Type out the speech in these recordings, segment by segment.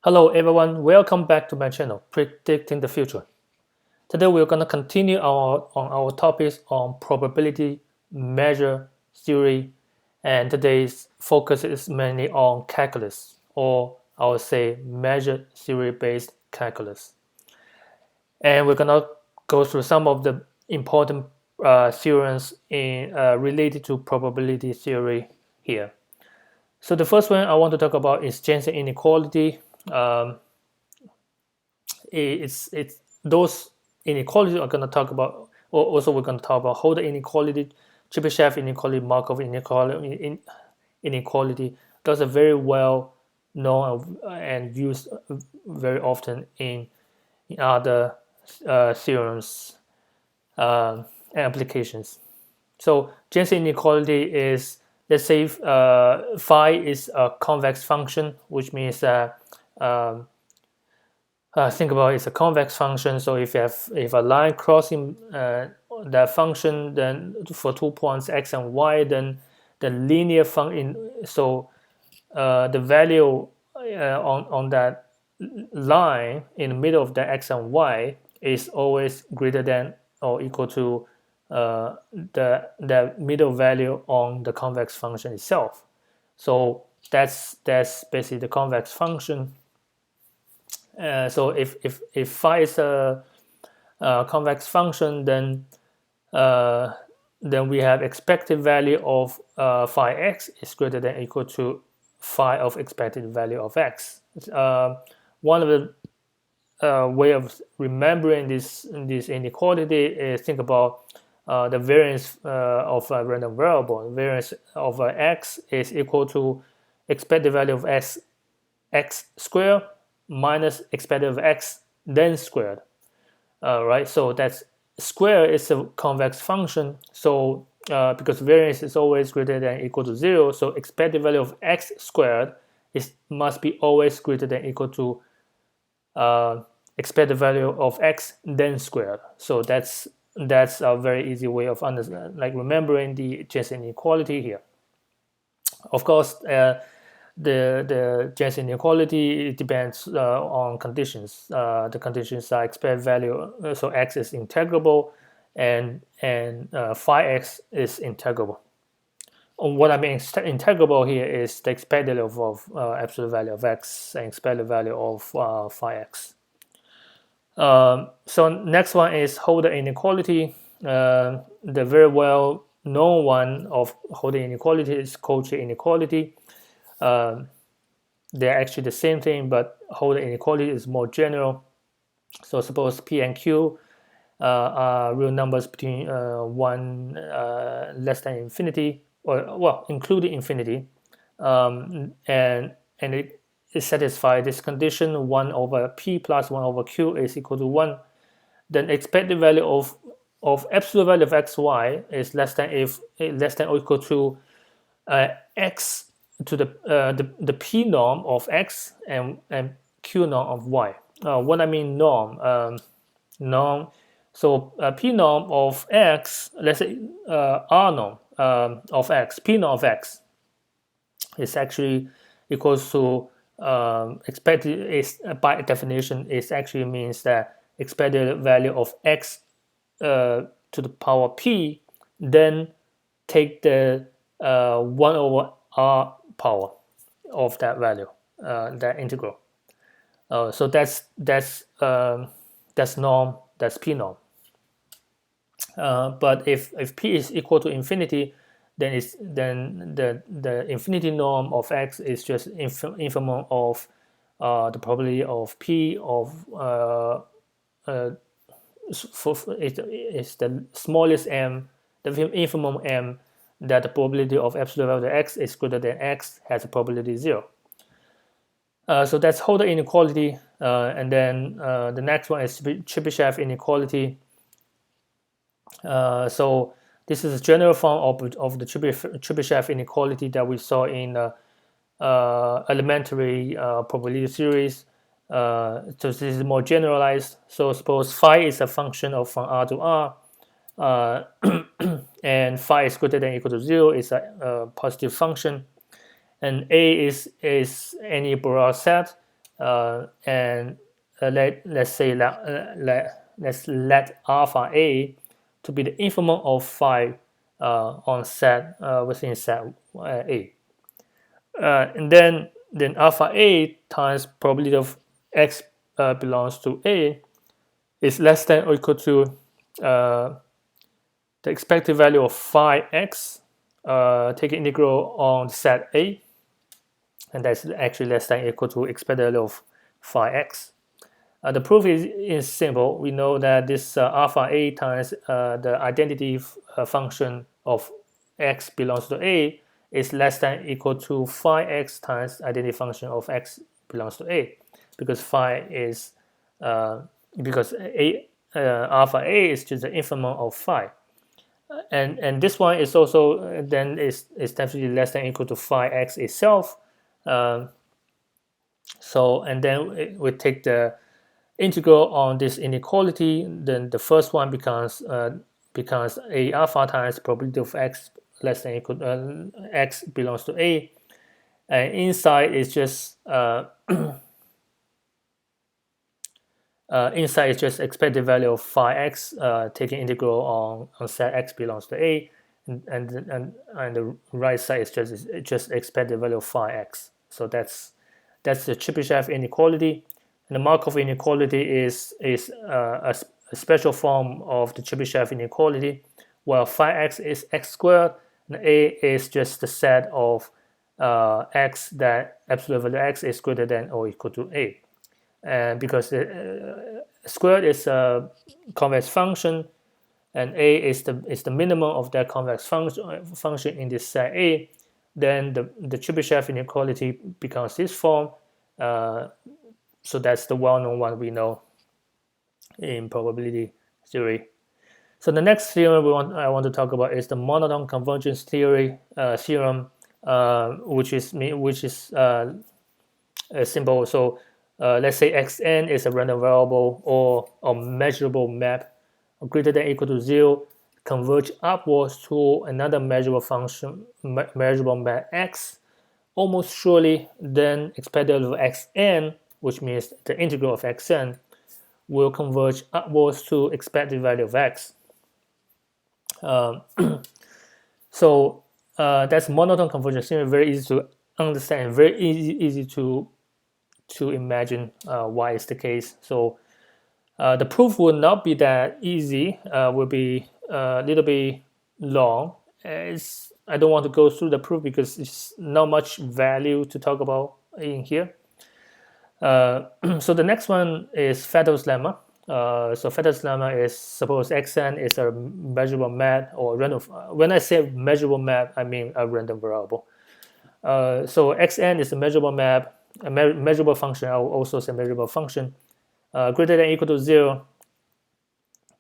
Hello everyone, welcome back to my channel, Predicting the Future. Today we're going to continue on our topics on probability, measure, theory, and today's focus is mainly on calculus, or I would say measure theory-based calculus. And we're going to go through some of the important theorems related to probability theory here. So the first one I want to talk about is Jensen inequality. It's those inequalities are going to talk about, or also we're going to talk about Hölder inequality, Chebyshev inequality, Markov inequality. Those are very well known and used very often in other theorems and applications. So Jensen inequality is, let's say phi is a convex function, which means that think about it's a convex function. So if a line crossing that function, then for 2 points x and y, then the linear function. So the value on that line in the middle of the x and y is always greater than or equal to the middle value on the convex function itself. So that's basically the convex function. So if phi is a convex function, then we have expected value of phi x is greater than or equal to phi of expected value of x. One of the way of remembering this inequality is think about the variance of a random variable. The variance of x is equal to expected value of x squared minus expected of x then squared. Right, so that's square is a convex function. So because variance is always greater than or equal to 0, so expected value of x squared must be always greater than or equal to expected value of x then squared. So that's a very easy way of remembering the Jensen inequality here. Of course, the Jensen inequality depends on conditions. The conditions are expected value, so x is integrable, and phi x is integrable. What I mean integrable here is the expected value of absolute value of x and expected value of phi x. So next one is Hölder inequality. The very well known one of Hölder inequality is Cauchy inequality. They're actually the same thing, but Hölder inequality is more general. So suppose P and Q are real numbers between 1 less than infinity, or well, including infinity, and it satisfies this condition: 1 over P plus 1 over Q is equal to 1. Then expected value of absolute value of xy is less than or equal to x to the p norm of x and q norm of y. What I mean norm, norm. So p norm of x, let's say r norm of x, p norm of x is actually equals to expected, is by definition it actually means that expected value of x to the power p, then take the 1 over r power of that value, that integral. So that's norm, that's p norm. But if p is equal to infinity, then the infinity norm of x is just infimum of the probability of p of it's the smallest m, the infimum m, that the probability of absolute value of x is greater than x has a probability 0. So that's Hölder inequality, and then the next one is Chebyshev inequality. So this is a general form of the Chebyshev inequality that we saw in elementary probability theories. So this is more generalized. So suppose phi is a function of from r to r, and phi is greater than or equal to 0 is a positive function, and A is any Borel set and let's let alpha a to be the infimum of phi on set within set a, and then alpha a times probability of x belongs to a is less than or equal to the expected value of phi x, take an integral on set a, and that's actually less than or equal to expected value of phi x. The proof is simple. We know that this alpha a times the identity function of x belongs to a is less than or equal to phi x times identity function of x belongs to a, because phi is because alpha a is just the infimum of phi, and this one is also then is definitely less than or equal to phi x itself. So and then we take the integral on this inequality, then the first one becomes a alpha times probability of x less than or equal x belongs to a, and inside is just inside is just expected value of phi x, taking integral on set x belongs to a, and the right side is just expected value of phi x. So that's the Chebyshev inequality. And the Markov inequality is a special form of the Chebyshev inequality, where phi x is x squared, and a is just the set of x that absolute value x is greater than or equal to a. And because squared is a convex function, and a is the minimum of that convex function in this set a, then the Chebyshev inequality becomes this form. So that's the well-known one we know in probability theory. So the next theorem I want to talk about is the monotone convergence theorem, which is simple. So let's say xn is a random variable or a measurable map greater than or equal to 0, converge upwards to another measurable function, measurable map x, almost surely then expected value of xn, which means the integral of xn, will converge upwards to expected value of x. So that's monotone convergence theorem. Very easy to understand, very easy to imagine why it's the case. So the proof will not be that easy. Will be a little bit long. I don't want to go through the proof because it's not much value to talk about in here. So the next one is Fatou's lemma. So Fatou's lemma is, suppose xn is a measurable map or random. When I say measurable map, I mean a random variable. So xn is a measurable map, a measurable function. I will also say measurable function greater than or equal to 0.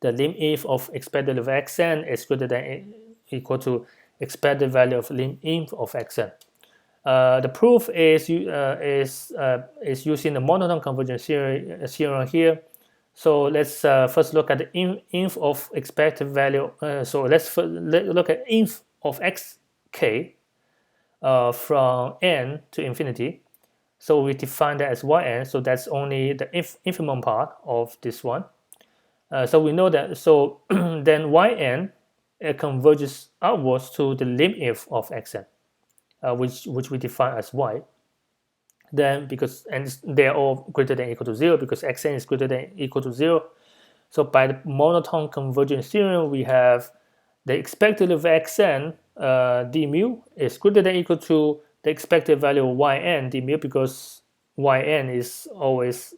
The lim if of expected value of xn is greater than or equal to expected value of lim inf of xn. The proof is using the monotone convergence theorem here. So let's first look at the inf of expected value. So let's look at inf of xk from n to infinity. So we define that as yn. So that's only the infimum part of this one. So we know that. So then yn converges outwards to the lim if of xn. Which we define as y. Then and they are all greater than or equal to 0 because xn is greater than or equal to 0. So by the monotone convergence theorem, we have the expected value of xn d mu is greater than or equal to the expected value of yn d mu, because yn is always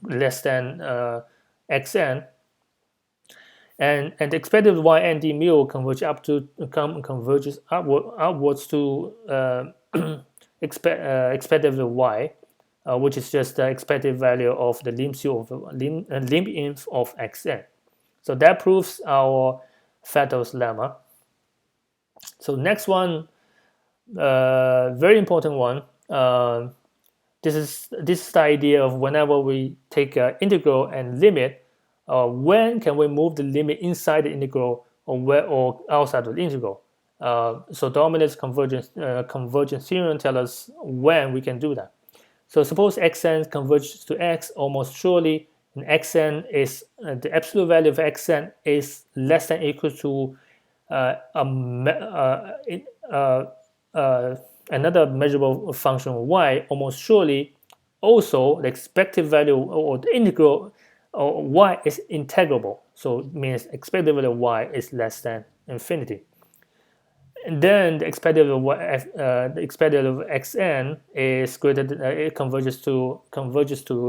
less than xn. And the expected yn d mu converges upwards to expected value y, which is just the expected value of the lim inf of xn. So that proves our Fatou's lemma. So next one, very important one. This is the idea of whenever we take an integral and limit. When can we move the limit inside the integral or outside of the integral? So Dominiated convergence theorem tells us when we can do that. So suppose xn converges to x almost surely, and xn is the absolute value of xn is less than or equal to another measurable function y, almost surely also the expected value or the integral or y is integrable. So it means expected value of y is less than infinity. And then the expected value of xn is greater than, it converges to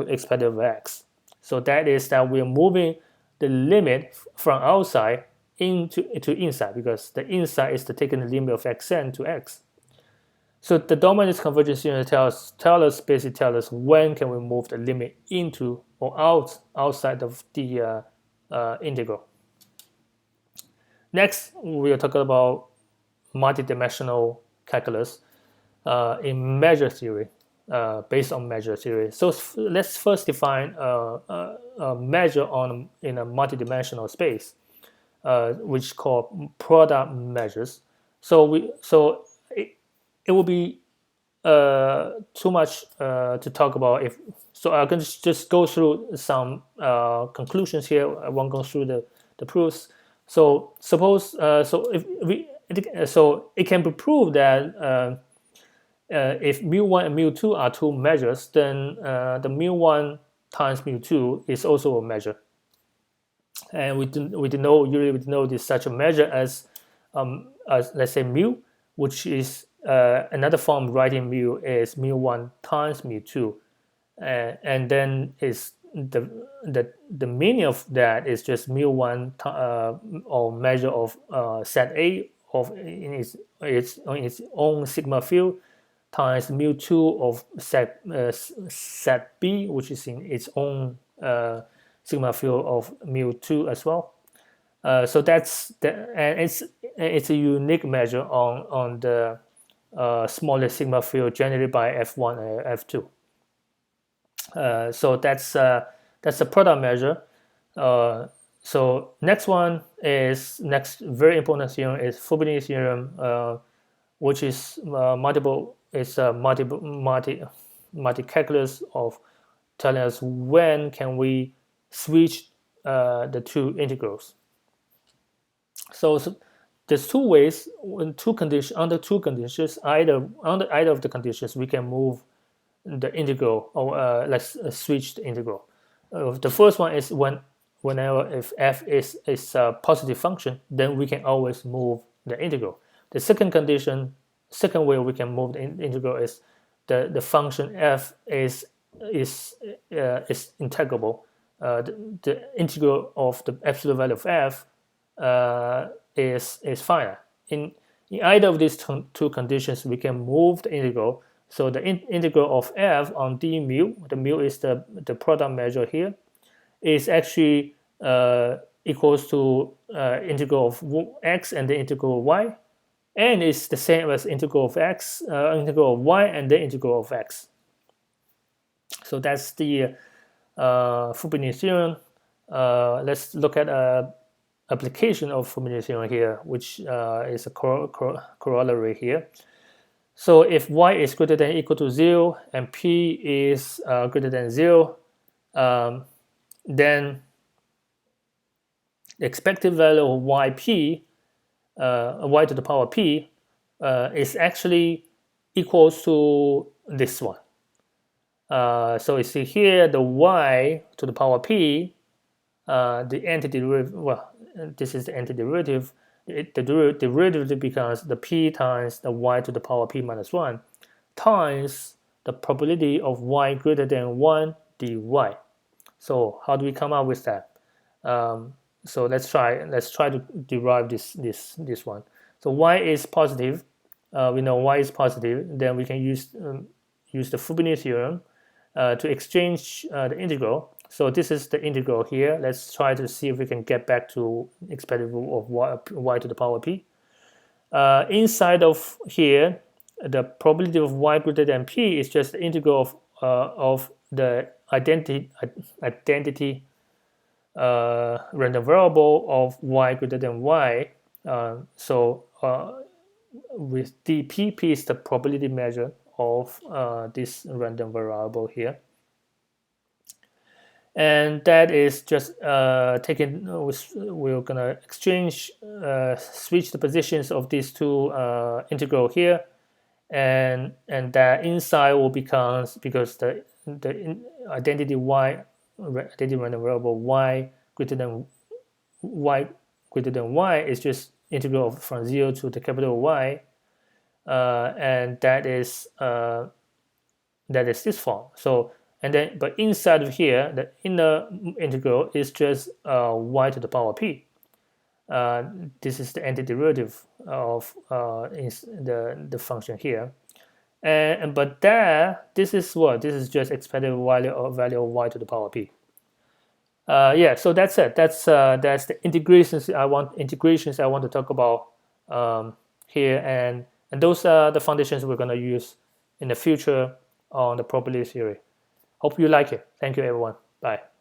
expected value of x. So that is that we are moving the limit from outside into inside, because the inside is taking the limit of xn to x. So the Dominiated convergence theorem basically tell us when can we move the limit into or outside of the integral. Next, we are talking about multidimensional calculus in measure theory, based on measure theory. So let's first define a measure in a multidimensional space, which is called product measures. So it will be too much to talk about. So I can just go through some conclusions here. I won't go through the proofs. So suppose so it can be proved that if mu1 and mu2 are two measures, then the mu1 times mu2 is also a measure. And we denote this such a measure as let's say mu, which is another form of writing mu is mu1 times mu2, and then is the meaning of that is just mu1 or measure of set A of in its own sigma field times mu2 of set B, which is in its own sigma field of mu2 as well. So that's and it's a unique measure on the smallest sigma field generated by F1 and F2. So that's a product measure. So next very important theorem is Fubini theorem, which is multi-calculus of telling us when can we switch the two integrals. So there's two ways, under two conditions. Either of the conditions, we can move the integral, or let's switch the integral. The first one is whenever if f is a positive function, then we can always move the integral. The second way we can move the integral is the function f is integrable. The integral of the absolute value of f is finite. In either of these two conditions, we can move the integral. So the integral of f on d mu, the mu is the product measure here, is actually equals to integral of x and the integral of y, and it's the same as integral of x, integral of y, and the integral of x. So that's the Fubini theorem. Let's look at application of Fubini theorem here, which is a corollary here. So if y is greater than or equal to 0 and p is greater than 0, then the expected value of yp, y to the power p, is actually equals to this one. So you see here the y to the power p, the antiderivative, well, this is the antiderivative. The derivative becomes the p times the y to the power p minus 1 times the probability of y greater than 1 dy. So how do we come up with that? So let's try to derive this one. So y is positive. We know y is positive. Then we can use the Fubini theorem to exchange the integral. So this is the integral here. Let's try to see if we can get back to expected value of y to the power p. Inside of here, the probability of y greater than p is just the integral of the identity random variable of y greater than y. So with dp, p is the probability measure of this random variable here. And that is just taking, we're gonna exchange, switch the positions of these two integral here, and that inside will become, because the identity y, identity random variable y greater than y is just integral from 0 to the capital Y, and that is this form. So, and then, but inside of here, the inner integral is just y to the power p. This is the antiderivative of the function here, and but this is what, this is just expected value of y to the power p. Yeah, so that's it. That's the integrations I want to talk about here, and those are the foundations we're going to use in the future on the probability theory. Hope you like it. Thank you, everyone. Bye.